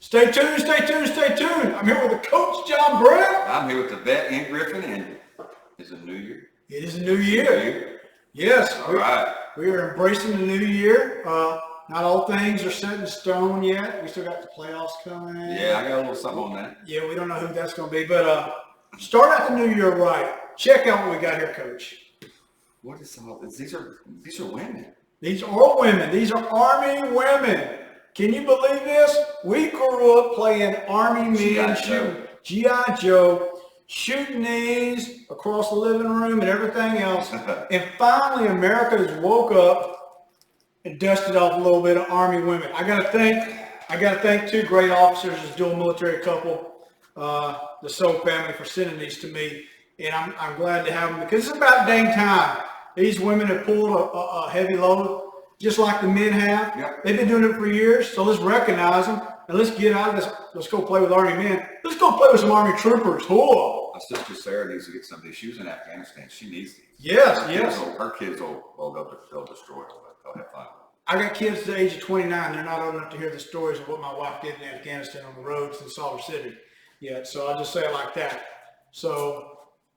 Stay tuned, stay tuned, stay tuned. I'm here with the coach, John Brown. I'm here with the vet, Ian Griffin, and it's a new year. It is a new year. Yes. All right. We are embracing the new year. Not all things are set in stone yet. We still got the playoffs coming. Yeah, I got a little something on that. Yeah, we don't know who that's going to be. But start out the new year right. Check out what we got here, Coach. What is all this? These are women. These are women. These are Army women. Can you believe this? We grew up playing Army men, shooting G.I. Joe, shooting these across the living room and everything else. And finally, America has woke up and dusted off a little bit of Army women. I got to thank two great officers, this dual military couple, the Soap family, for sending these to me. And I'm glad to have them because it's about dang time. These women have pulled a heavy load, just like the men have. Yep. They've been doing it for years, so let's recognize them and let's get out of this. Let's go play with Army men. Let's go play with some Army troopers. Whoa. My sister Sarah needs to get some of these. She was in Afghanistan. She needs these. Yes, Her kids will they'll destroy them, but they'll have fun. I got kids at the age of 29. They're not old enough to hear the stories of what my wife did in Afghanistan on the roads in Salt Lake City yet, so I'll just say it like that. So,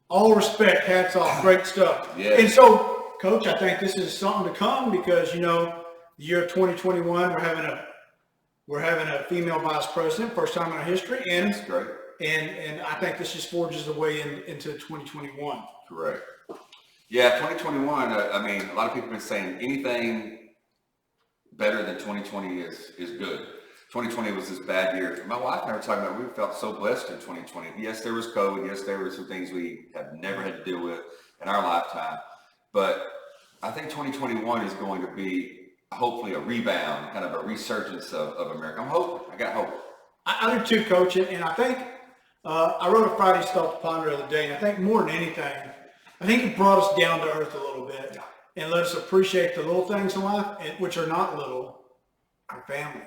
all respect, hats off, great stuff. Yeah. And so, Coach, I think this is something to come because, you know, the year of 2021, we're having a female vice president, first time in our history, and That's great. And I think this just forges the way into 2021. Correct. Yeah, 2021. I mean, a lot of people have been saying anything better than 2020 is good. 2020 was this bad year. My wife and I were talking about, we felt so blessed in 2020. Yes, there was COVID. Yes, there were some things we have never had to deal with in our lifetime. But I think 2021 is going to be hopefully a rebound, kind of a resurgence of America. I'm hoping. I got hope. I do too, Coach. And I think I wrote a Friday Thought to Ponder the other day, and I think more than anything, I think it brought us down to earth a little bit and let us appreciate the little things in life, which are not little, our family.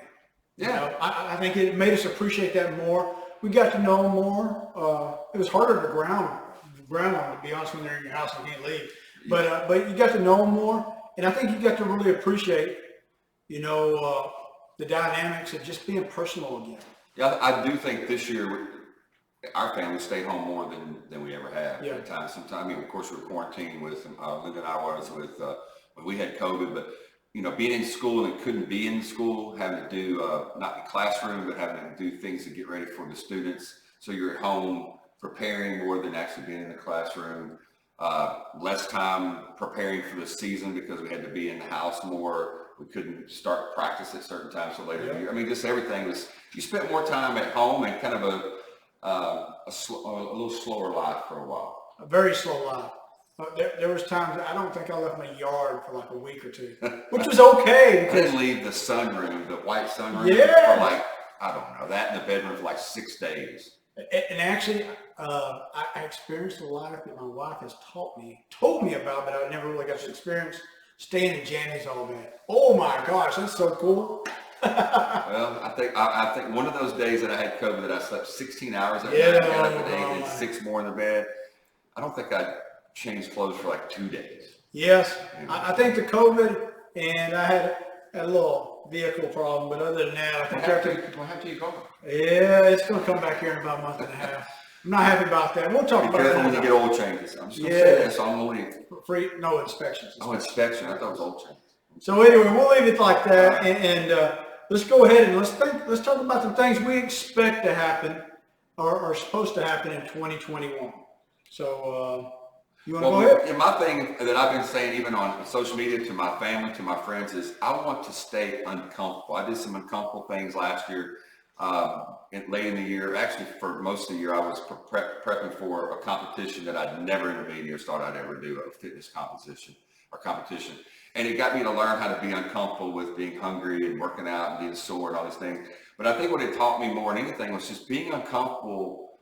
Yeah. You know, I think it made us appreciate that more. We got to know more. It was harder to ground them, to be honest, when they're in your house and can't leave. But you got to know them more, and I think you got to really appreciate, you know, the dynamics of just being personal again. Yeah, I do think this year our family stayed home more than we ever have. Yeah. At times, sometimes, I mean, of course, we were quarantined with Linda and I was with when we had COVID, but you know, being in school and couldn't be in school, having to do not in the classroom, but having to do things to get ready for the students. So you're at home preparing more than actually being in the classroom. Less time preparing for the season because we had to be in the house more. We couldn't start practice at certain times so later in the year. I mean, just everything was, you spent more time at home and kind of a little slower life for a while. A very slow life. There was times I don't think I left my yard for like a week or two, which was okay. I didn't leave the sunroom, the white sunroom, Yeah. for like, I don't know, that in the bedroom for like 6 days. And actually, I experienced a life that my wife has told me about, but I never really got to experience staying in Janny's all day. Oh my gosh, that's so cool. Well, I think one of those days that I had COVID that I slept 16 hours every Yeah, night, got up at 8 and my. 6 more in the bed. I don't think I changed clothes for like 2 days. Yes, I think the COVID, and I had a little vehicle problem, but other than that, I think everything. What happened to your car? Yeah, it's going to come back here in about a month and a half. I'm not happy about that. We'll talk Be about careful that when you get oil changes. I'm just going to Yeah. say that, so I'm going to leave. free, no inspections. Oh, inspection. I thought it was oil changes. So anyway, we'll leave it like that, and let's go ahead and let's talk about the things we expect to happen or are supposed to happen in 2021. So you want to go ahead? And my thing that I've been saying even on social media to my family, to my friends, is I want to stay uncomfortable. I did some uncomfortable things last year, late in the year. Actually, for most of the year, I was prepping for a competition that I'd never in a million years thought I'd ever do, a fitness competition. And it got me to learn how to be uncomfortable with being hungry and working out and being sore and all these things. But I think what it taught me more than anything was just being uncomfortable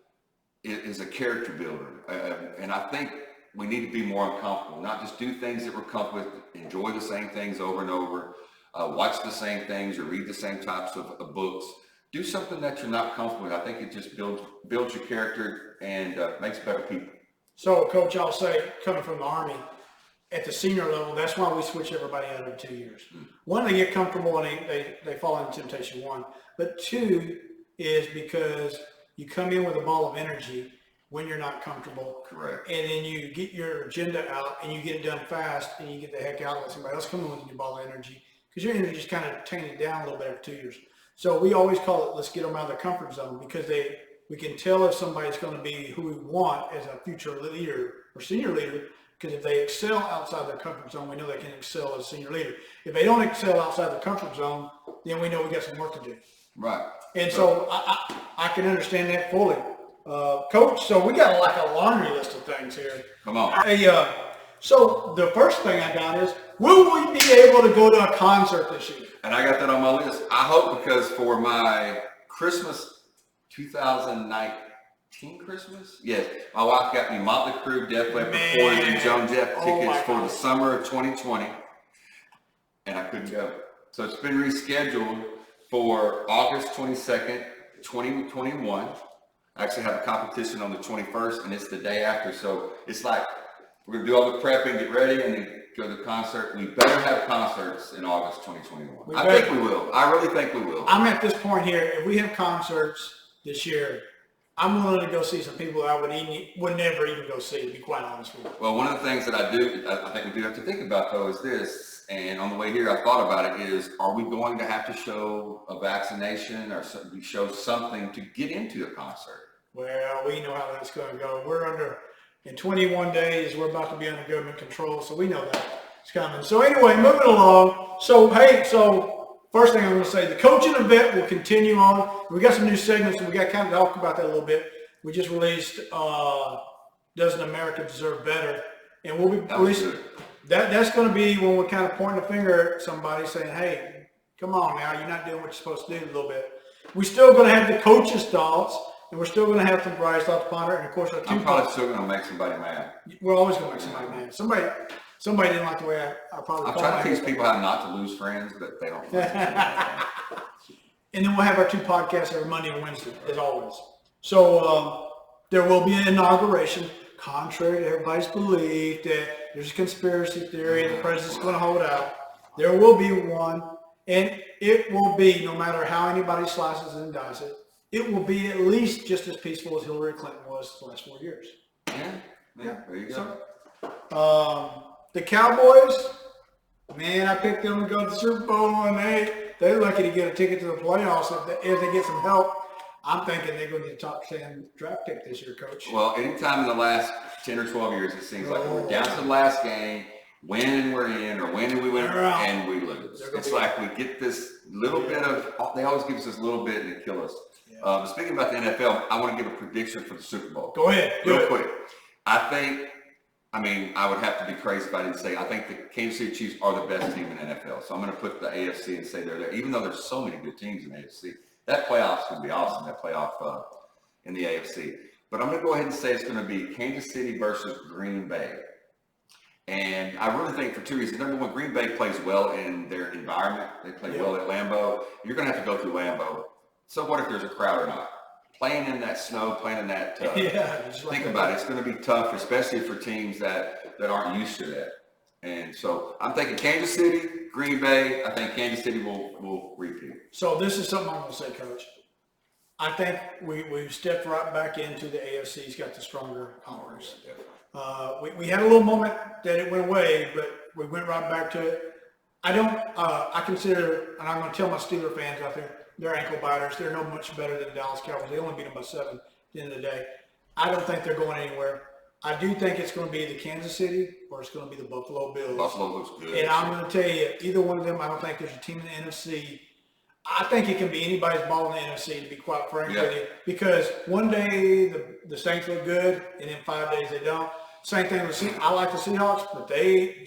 is a character builder. And I think we need to be more uncomfortable, not just do things that we're comfortable with, enjoy the same things over and over, watch the same things or read the same types of books. Do something that you're not comfortable with. I think it just builds your character and makes better people. So, Coach, I'll say, coming from the Army, at the senior level, that's why we switch everybody out every 2 years. One, they get comfortable and they fall into temptation, one. But two, is because you come in with a ball of energy when you're not comfortable. Correct. And then you get your agenda out and you get it done fast and you get the heck out and let somebody else come in with your ball of energy, because your energy just kind of tainted down a little bit after 2 years. So we always call it, let's get them out of their comfort zone, because we can tell if somebody's going to be who we want as a future leader or senior leader, because if they excel outside their comfort zone, we know they can excel as a senior leader. If they don't excel outside their comfort zone, then we know we got some work to do. Right. And so I can understand that fully. Coach, so we got like a laundry list of things here. Come on. Hey, so the first thing I got is, will we be able to go to a concert this year? And I got that on my list. I hope, because for my Christmas 2019 Christmas, yes, my wife got me Motley Crue, Def Leppard, Poison, and Joan Jett tickets for the summer of 2020, and I couldn't go. So it's been rescheduled for August 22nd, 2021. I actually have a competition on the 21st, and it's the day after. So it's like we're going to do all the prepping, get ready, and then go to the concert. We better have concerts in August 2021. I think we will. I really think we will. I'm at this point here. If we have concerts this year, I'm willing to go see some people I would never even go see, to be quite honest with you. Well, one of the things that I think we do have to think about, though, is this. And on the way here, I thought about it, is, are we going to have to show a vaccination or show something to get into a concert? Well, we know how that's going to go. In 21 days, we're about to be under government control, so we know that it's coming. So anyway, moving along. So, hey, first thing I'm going to say, the coaching event will continue on. We got some new segments, and we got to kind of talk about that a little bit. We just released Doesn't America Deserve Better? And we'll be releasing that's going to be when we're kind of pointing the finger at somebody saying, hey, come on now, you're not doing what you're supposed to do a little bit. We're still going to have the coaches' thoughts, and we're still going to have some Bryce thoughts, ponder, and of course our two. I'm probably still going to make somebody mad. We're always going to make somebody mad. Somebody didn't like the way I probably. I'm trying to teach people how not to lose friends, but they don't. And then we'll have our two podcasts every Monday and Wednesday, as always. So there will be an inauguration, contrary to everybody's belief that there's a conspiracy theory and the president's going to hold out. There will be one, and it will be, no matter how anybody slices and dices it, it will be at least just as peaceful as Hillary Clinton was the last 4 years. Yeah, there you go. So, the Cowboys, man, I picked them to go to the Super Bowl, and they're lucky to get a ticket to the playoffs if they get some help. I'm thinking they're going to get a top 10 draft pick this year, Coach. Well, anytime in the last 10 or 12 years, it seems like we're down to the last game, win and we're in, or win and we win and we lose. It's like we get this little bit of, they always give us this little bit and it kills us. Yeah. Speaking about the NFL, I want to give a prediction for the Super Bowl. Go ahead. Real quick. I would have to be crazy if I didn't say, I think the Kansas City Chiefs are the best team in the NFL. So I'm going to put the AFC and say they're there, even though there's so many good teams in the AFC. That playoff's going to be awesome, that playoff in the AFC. But I'm going to go ahead and say it's going to be Kansas City versus Green Bay. And I really think for two reasons. Number one, Green Bay plays well in their environment. They play well at Lambeau. You're going to have to go through Lambeau. So what if there's a crowd or not? Playing in that snow, playing in that think about it. It's going to be tough, especially for teams that aren't used to that. And so I'm thinking Kansas City, Green Bay. I think Kansas City will repeat. So this is something I'm going to say, Coach. I think we've stepped right back into the AFC's got the stronger conference. We had a little moment that it went away, but we went right back to it. I consider, and I'm going to tell my Steeler fans out there, they're ankle biters. They're no much better than the Dallas Cowboys. They only beat them by 7 at the end of the day. I don't think they're going anywhere. I do think it's going to be the Kansas City or it's going to be the Buffalo Bills. Buffalo looks good. And I'm going to tell you, either one of them, I don't think there's a team in the NFC. I think it can be anybody's ball in the NFC, to be quite frank with you, because one day the Saints look good, and then 5 days they don't. Same thing with I like the Seahawks, but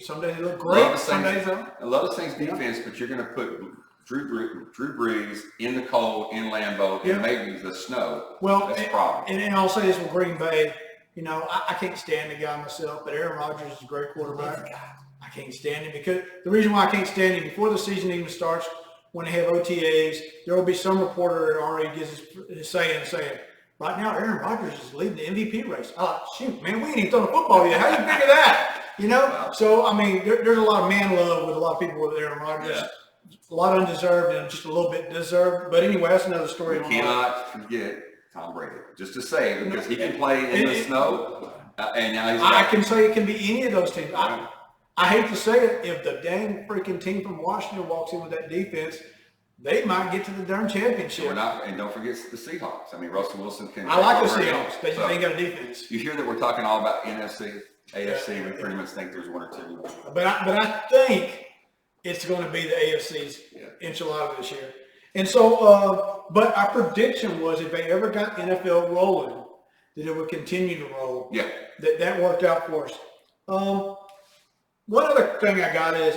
some days they look great, some days they don't. I love the Saints defense, but you're going to put Drew Brees in the cold, in Lambeau, and maybe the snow. Well, that's a problem. And I'll say this with Green Bay. You know, I can't stand the guy myself, but Aaron Rodgers is a great quarterback. I can't stand him because the reason why I can't stand him, before the season even starts, when they have OTAs, there will be some reporter that already gives his saying, right now Aaron Rodgers is leading the MVP race. Shoot, man, we ain't even thrown a football yet. How do you figure that? You know? So, I mean, there's a lot of man love with a lot of people with Aaron Rodgers. a lot undeserved and just a little bit deserved. But anyway, that's another story. We cannot forget Tom Brady. Just to say, because he can play in the snow, and now he's. I can say it can be any of those teams. I hate to say it, if the dang freaking team from Washington walks in with that defense, they might get to the darn championship. And don't forget the Seahawks. I mean, Russell Wilson can. I like the Seahawks. They just ain't got a defense. You hear that we're talking all about NFC, AFC. We pretty much think there's one or two. But I think it's going to be the AFC's enchilada this year. And so, but our prediction was if they ever got NFL rolling, that it would continue to roll. Yeah. That worked out for us. One other thing I got is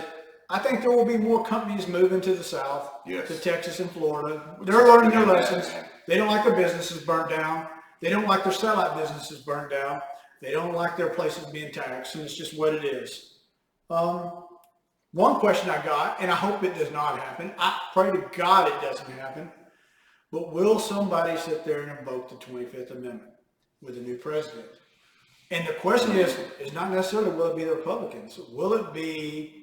I think there will be more companies moving to the South, to Texas and Florida. They're learning their lessons. They don't like their businesses burnt down. They don't like their satellite businesses burnt down. They don't like their places being taxed, and it's just what it is. One question I got, and I hope it does not happen. I pray to God it doesn't happen. But will somebody sit there and invoke the 25th Amendment with a new president? And the question is not necessarily will it be the Republicans. Will it be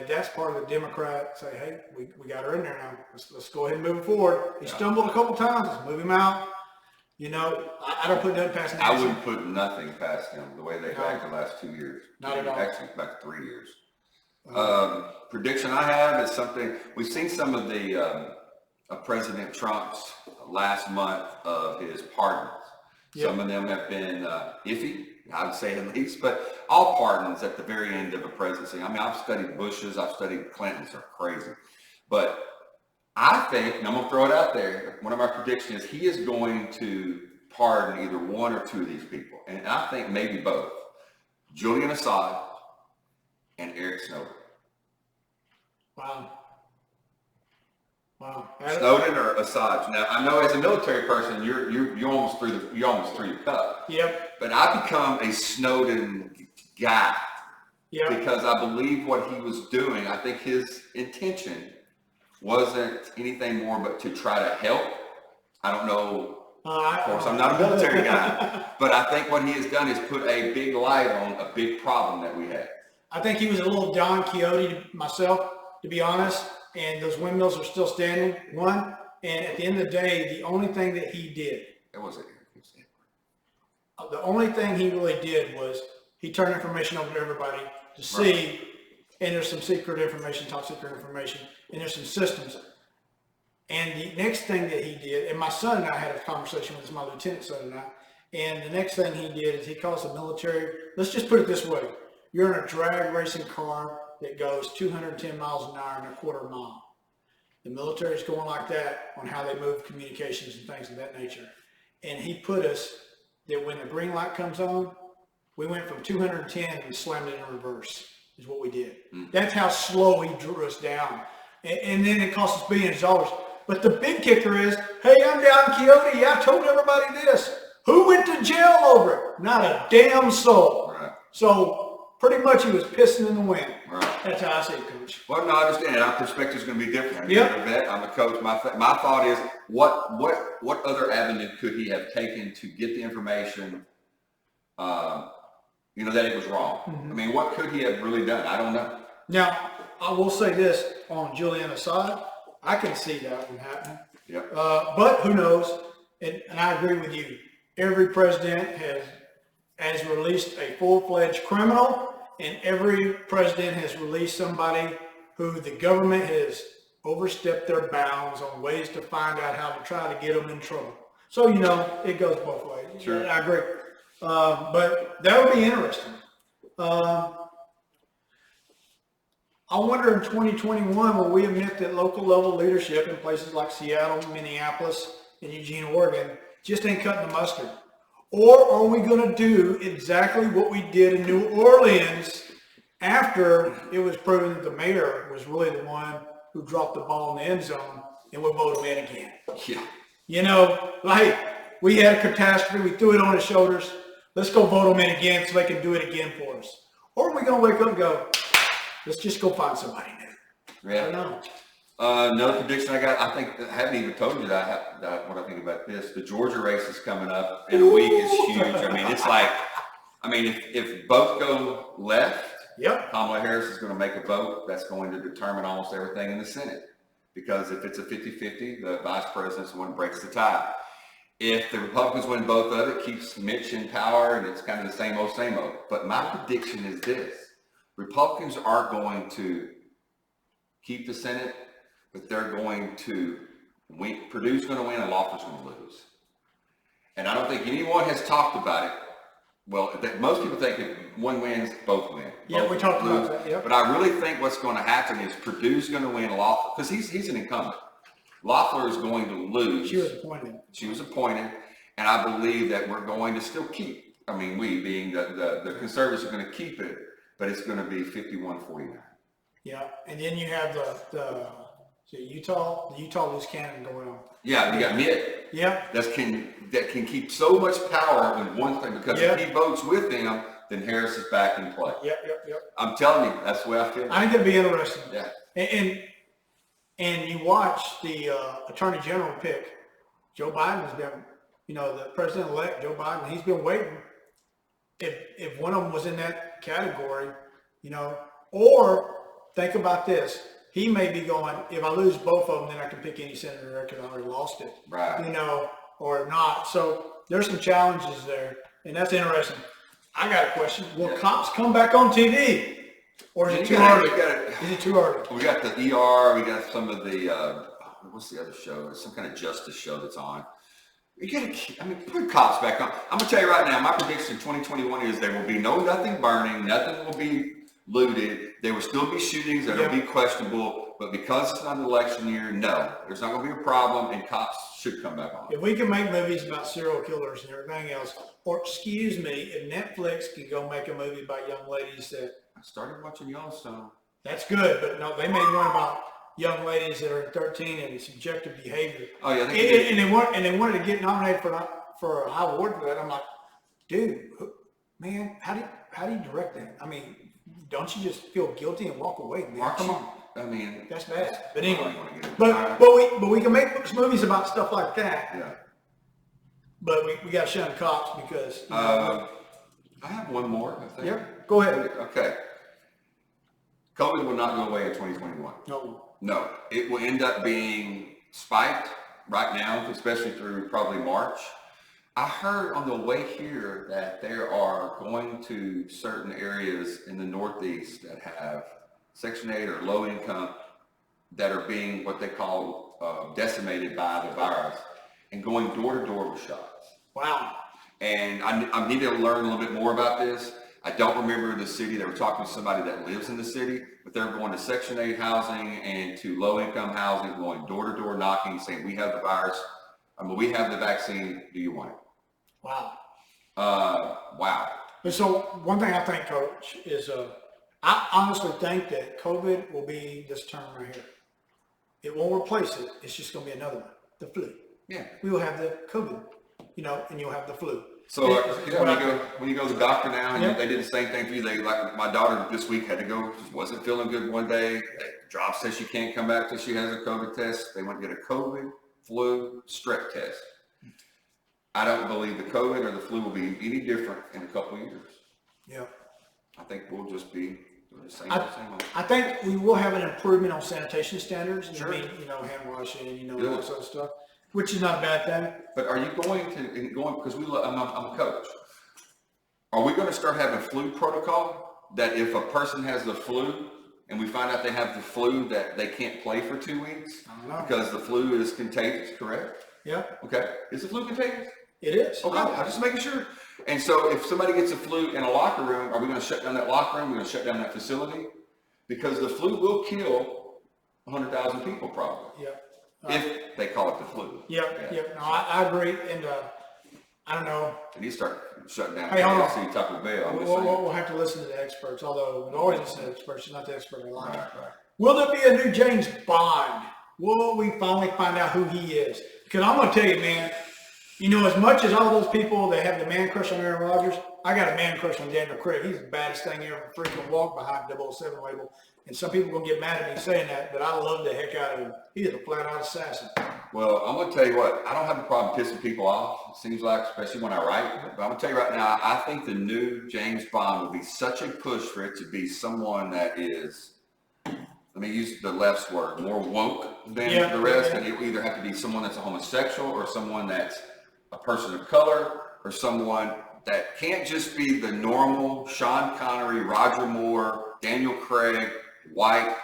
that's part of the Democrat say, hey, we got her in there now. Let's go ahead and move it forward. He stumbled a couple times. Let's move him out. You know, I don't put nothing past Nancy. I wouldn't put nothing past him the way they've acted the last 2 years. Not at all. Actually, back 3 years. Prediction I have is something we've seen some of the President Trump's last month of his pardons. Yep. Some of them have been iffy, I would say at least, but all pardons at the very end of a presidency. I mean, I've studied Bush's, I've studied Clinton's, are crazy. But I think, and I'm going to throw it out there, one of my predictions is he is going to pardon either one or two of these people. And I think maybe both. Julian Assange and Eric Snowden. Wow. Snowden or Assange. Now I know as a military person, you're almost through your cup. Yep. But I become a Snowden guy. Yep. Because I believe what he was doing. I think his intention wasn't anything more but to try to help. I don't know. Of course, I'm not a military guy, but I think what he has done is put a big light on a big problem that we had. I think he was a little Don Quixote myself, to be honest. And those windmills are still standing, one. And at the end of the day, the only thing that he did. That wasn't. The only thing he really did was he turned information over to everybody to see. And there's some secret information, top secret information, and there's some systems. And the next thing that he did, and my son and I had a conversation with this, my lieutenant son and I, and the next thing he did is he calls the military, let's just put it this way. You're in a drag racing car that goes 210 miles an hour in a quarter mile. The military is going like that on how they move communications and things of that nature. And he put us that when the green light comes on, we went from 210 and slammed it in reverse, is what we did. That's how slow he drew us down. And then it cost us billions of dollars. But the big kicker is, hey, I'm Don Quixote. I told everybody this. Who went to jail over it? Not a damn soul. Right. So pretty much he was pissing in the wind. Right. That's how I see it, Coach. Well, no, I understand. Our perspective is going to be different. I'm Yep. a vet. I'm a coach. My thought is, what other avenue could he have taken to get the information, that it was wrong? Mm-hmm. I mean, what could he have really done? I don't know. Now, I will say this on Julian Assange. I can see that one happening. Yep. But who knows? And I agree with you. Every president has released a full-fledged criminal, and every president has released somebody who the government has overstepped their bounds on ways to find out how to try to get them in trouble. So, it goes both ways. Sure. I agree. But that would be interesting. I wonder in 2021 will we admit that local level leadership in places like Seattle, Minneapolis, and Eugene, Oregon just ain't cutting the mustard? Or are we going to do exactly what we did in New Orleans after it was proven that the mayor was really the one who dropped the ball in the end zone, and we'll vote him in again? Yeah. We had a catastrophe, we threw it on his shoulders. Let's go vote him in again so they can do it again for us. Or are we going to wake up and go, let's just go find somebody new? Yeah. I don't know. Another prediction I got, I haven't even told you that what I think about this. The Georgia race is coming up in a week. It's huge. I mean, it's like, if both go left, Yep. Kamala Harris is going to make a vote that's going to determine almost everything in the Senate. Because if it's a 50-50, the vice president's the one who breaks the tie. If the Republicans win both of it, keeps Mitch in power, and it's kind of the same old, same old. But my prediction is this. Republicans aren't going to keep the Senate, but they're going to win. Purdue's going to win and Loeffler's going to lose. And I don't think anyone has talked about it. Well, most people think if one wins, both win. Yeah, Both we talked lose. about that, yep. But I really think what's going to happen is Purdue's going to win Loeffler, because he's an incumbent. Loeffler is going to lose. She was appointed. She was appointed, and I believe that we're going to still keep, we being the conservatives are going to keep it, but it's going to be 51-49. Yeah, and then you have the Utah loose cannon going on. Yeah, you got Mitt. Yeah. That can keep so much power in one thing, because if he votes with them, then Harris is back in play. Yep. I'm telling you, that's the way I feel. I think it'll be interesting. Yeah. And you watch the Attorney General pick. Joe Biden has been, the President-elect Joe Biden, he's been waiting. If one of them was in that category, or think about this. He may be going, if I lose both of them, then I can pick any senator because I already lost it. Right. Or not. So there's some challenges there. And that's interesting. I got a question. Will cops come back on TV? Or is it too early? Is it too early? We got the ER. We got some of the, what's the other show? It's some kind of justice show that's on. You gotta, put cops back on. I'm going to tell you right now, my prediction in 2021 is there will be nothing burning. Nothing will be looted. There will still be shootings that will be questionable, but because it's not an election year, no, there's not going to be a problem, and cops should come back on. If we can make movies about serial killers and everything else, or excuse me, if Netflix can go make a movie about young ladies that I started watching Yellowstone. That's good, but no, they made one about young ladies that are 13 and subjective behavior. Oh yeah, and they wanted to get nominated for a high award for that. I'm like, dude, man, how do you direct that? Don't you just feel guilty and walk away? Man? Come on. That's bad. But anyway, but we can make movies about stuff like that. Yeah. But we got to shun cops because. I have one more, I think. Yep. Go ahead. Okay. COVID will not go away in 2021. No. It will end up being spiked right now, especially through probably March. I heard on the way here that there are going to certain areas in the Northeast that have Section 8 or low income that are being what they call decimated by the virus and going door to door with shots. Wow. And I need to learn a little bit more about this. I don't remember the city. They were talking to somebody that lives in the city, but they're going to Section 8 housing and to low income housing, going door to door knocking, saying, we have the virus. We have the vaccine. Do you want it? Wow. Wow. But so one thing I think, Coach, is I honestly think that COVID will be this term right here. It won't replace it. It's just going to be another one, the flu. Yeah. We will have the COVID, and you'll have the flu. So when you go to the doctor now, and they did the same thing for you. They, like my daughter this week had to go, just wasn't feeling good one day. The job says she can't come back till she has a COVID test. They went to get a COVID, flu, strep test. I don't believe the COVID or the flu will be any different in a couple of years. Yeah. I think we'll just be doing the same old. I think we will have an improvement on sanitation standards. Sure. Hand washing, all that sort of stuff, which is not a bad thing. But are you going because I'm a coach. Are we going to start having flu protocol that if a person has the flu and we find out they have the flu that they can't play for 2 weeks I don't know. because the flu is contagious, correct? Yeah. Okay. Is the flu contagious? It is. Okay. I'm just making sure. And so if somebody gets a flu in a locker room, are we going to shut down that locker room? We're going to shut down that facility? Because the flu will kill 100,000 people probably. Yeah. If they call it the flu. Yep. No, I agree. And I don't know. And you start shutting down KFC, Taco Bell. We'll have to listen to the experts, although we always listen to the experts. She's not the expert in line. Right. Will there be a new James Bond? Will we finally find out who he is? Because I'm going to tell you, man, as much as all those people that have the man crush on Aaron Rodgers, I got a man crush on Daniel Craig. He's the baddest thing ever freaking walked behind 007 label. And some people are going to get mad at me saying that, but I love the heck out of him. He is a flat-out assassin. Well, I'm going to tell you what, I don't have a problem pissing people off, it seems like, especially when I write. But I'm going to tell you right now, I think the new James Bond will be such a push for it to be someone that is, let me use the left's word, more woke than the rest. And it will either have to be someone that's a homosexual or someone that's a person of color or someone that can't just be the normal Sean Connery, Roger Moore, Daniel Craig, white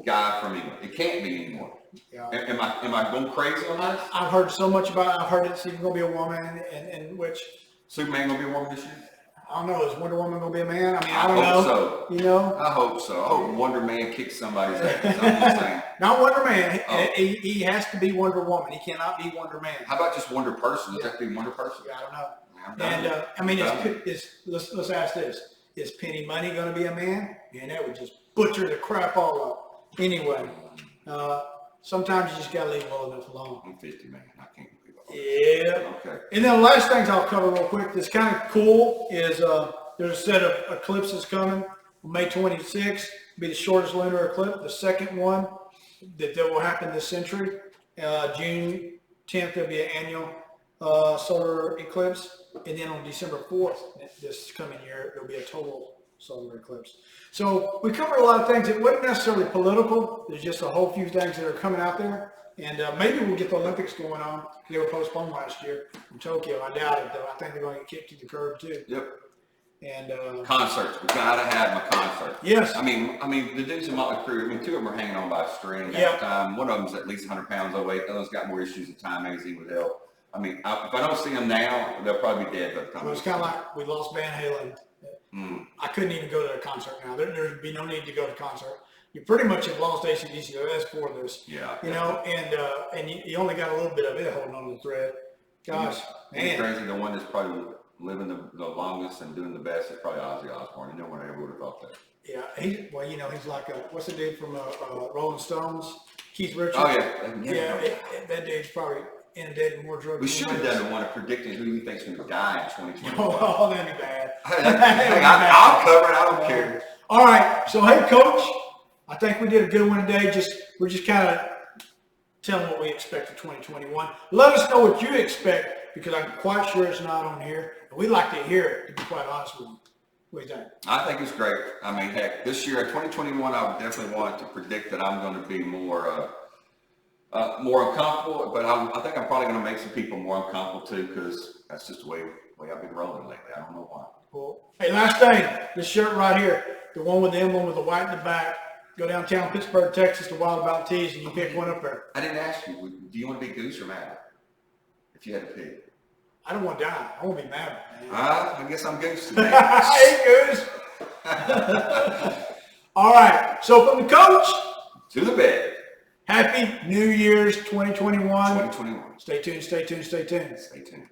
guy from England. It can't be anymore. Yeah. Am I going crazy on this? I've heard so much about it. I've heard it's even going to be a woman, and which, Superman gonna be a woman this year? I don't know, is Wonder Woman going to be a man? I mean, I I don't hope know. so. You know? I hope so. I hope Wonder Man kicks somebody's ass. I'm just saying. Not Wonder Man. Oh. He has to be Wonder Woman. He cannot be Wonder Man. How about just Wonder Person? Does that have to be Wonder Person? I don't know. I'm done. And I mean, Done. let's ask this: is Penny Money going to be a man? And that would just butcher the crap all up. Anyway, sometimes you just got to leave well enough alone. I'm 50, man. I can't believe Yeah. it. Okay. And then the last things I'll cover real quick that's kind of cool is there's a set of eclipses coming. May 26th will be the shortest lunar eclipse. The second one that will happen this century. June 10th, there'll be an annual solar eclipse. And then on December 4th, this coming year, there'll be a total solar eclipse. So we covered a lot of things. It wasn't necessarily political. There's just a whole few things that are coming out there. And maybe we'll get the Olympics going on. They were postponed last year in Tokyo. I doubt it, though. I think they're going to get kicked to the curb, too. Yep. And Concerts. We gotta have my concert. yes. I mean, the dudes in Motley Crue. I mean, two of them are hanging on by a string Yeah. at the time. One of them's at least 100 pounds overweight. The other's got more issues than Time Magazine would help. I mean, if I don't see them now, they'll probably be dead by the time. It was kind of like we lost Van Halen. I couldn't even go to their concert now. There'd be no need to go to concert. You pretty much have lost AC/DC. That's for this. Yeah. You know, and you only got a little bit of it holding on to the thread. Gosh, It's man. crazy. The one that's probably living the longest and doing the best is probably Ozzy Osbourne. And no one ever would have thought that. Yeah, he's like what's the dude from Rolling Stones? Keith Richards. Oh yeah. Yeah, that dude's probably inundated with more drugs. We than should have anybody done the one of predicting who you think's going to die in 2021. Oh, that'd be bad. Hey, I'll cover it. I don't care. All right. So, hey, Coach, I think we did a good one today. We're just kind of telling what we expect for 2021. Let us know what you expect because I'm quite sure it's not on here. And we'd like to hear it, to be quite honest with you. What do you think? I think it's great. I mean, heck, this year, 2021, I would definitely want to predict that I'm going to be more uncomfortable, but I think I'm probably going to make some people more uncomfortable too, because that's just the way I've been rolling lately. I don't know why. Cool. Hey, last thing, this shirt right here, the one with the emblem with the white in the back. Go downtown Pittsburgh, Texas to Wild About Tees, and you pick one up there. I didn't ask you. Do you want to be Goose or Maverick? If you had to pick. I don't want to die. I want to be Maverick, man. I guess I'm Goose today. Hey, Goose. All right. So from the coach, To the bed. Happy New Year's 2021. 2021. Stay tuned, stay tuned, stay tuned. Stay tuned.